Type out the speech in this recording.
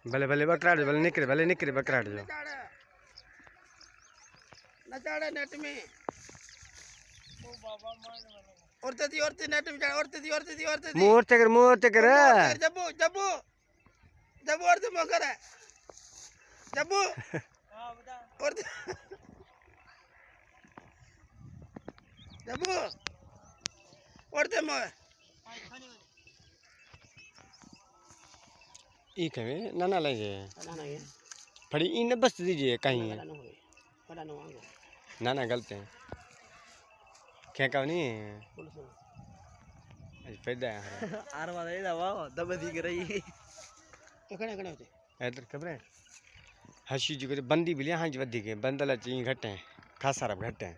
भले भले बकराड़ भले निकरे बकराड़ जो न चाड़े नेट में औरते नेट में चाड़े औरते दी मुहूर्त कर जब्बू जब्बू जब्बू औरते मोकर है जब्बू औरते जब्बू औरते मोर एक है नाना लगे फड़ी इन बस दीजिए कहीं ना गलत है क्या कहो नहीं पैदा आर वाला ये दवा दब दिख रही कने कने होते इधर खबर है हसी जी को बंदी भी लिया हाँ जी वधी के बंदला चाहिए घट है खासा घट है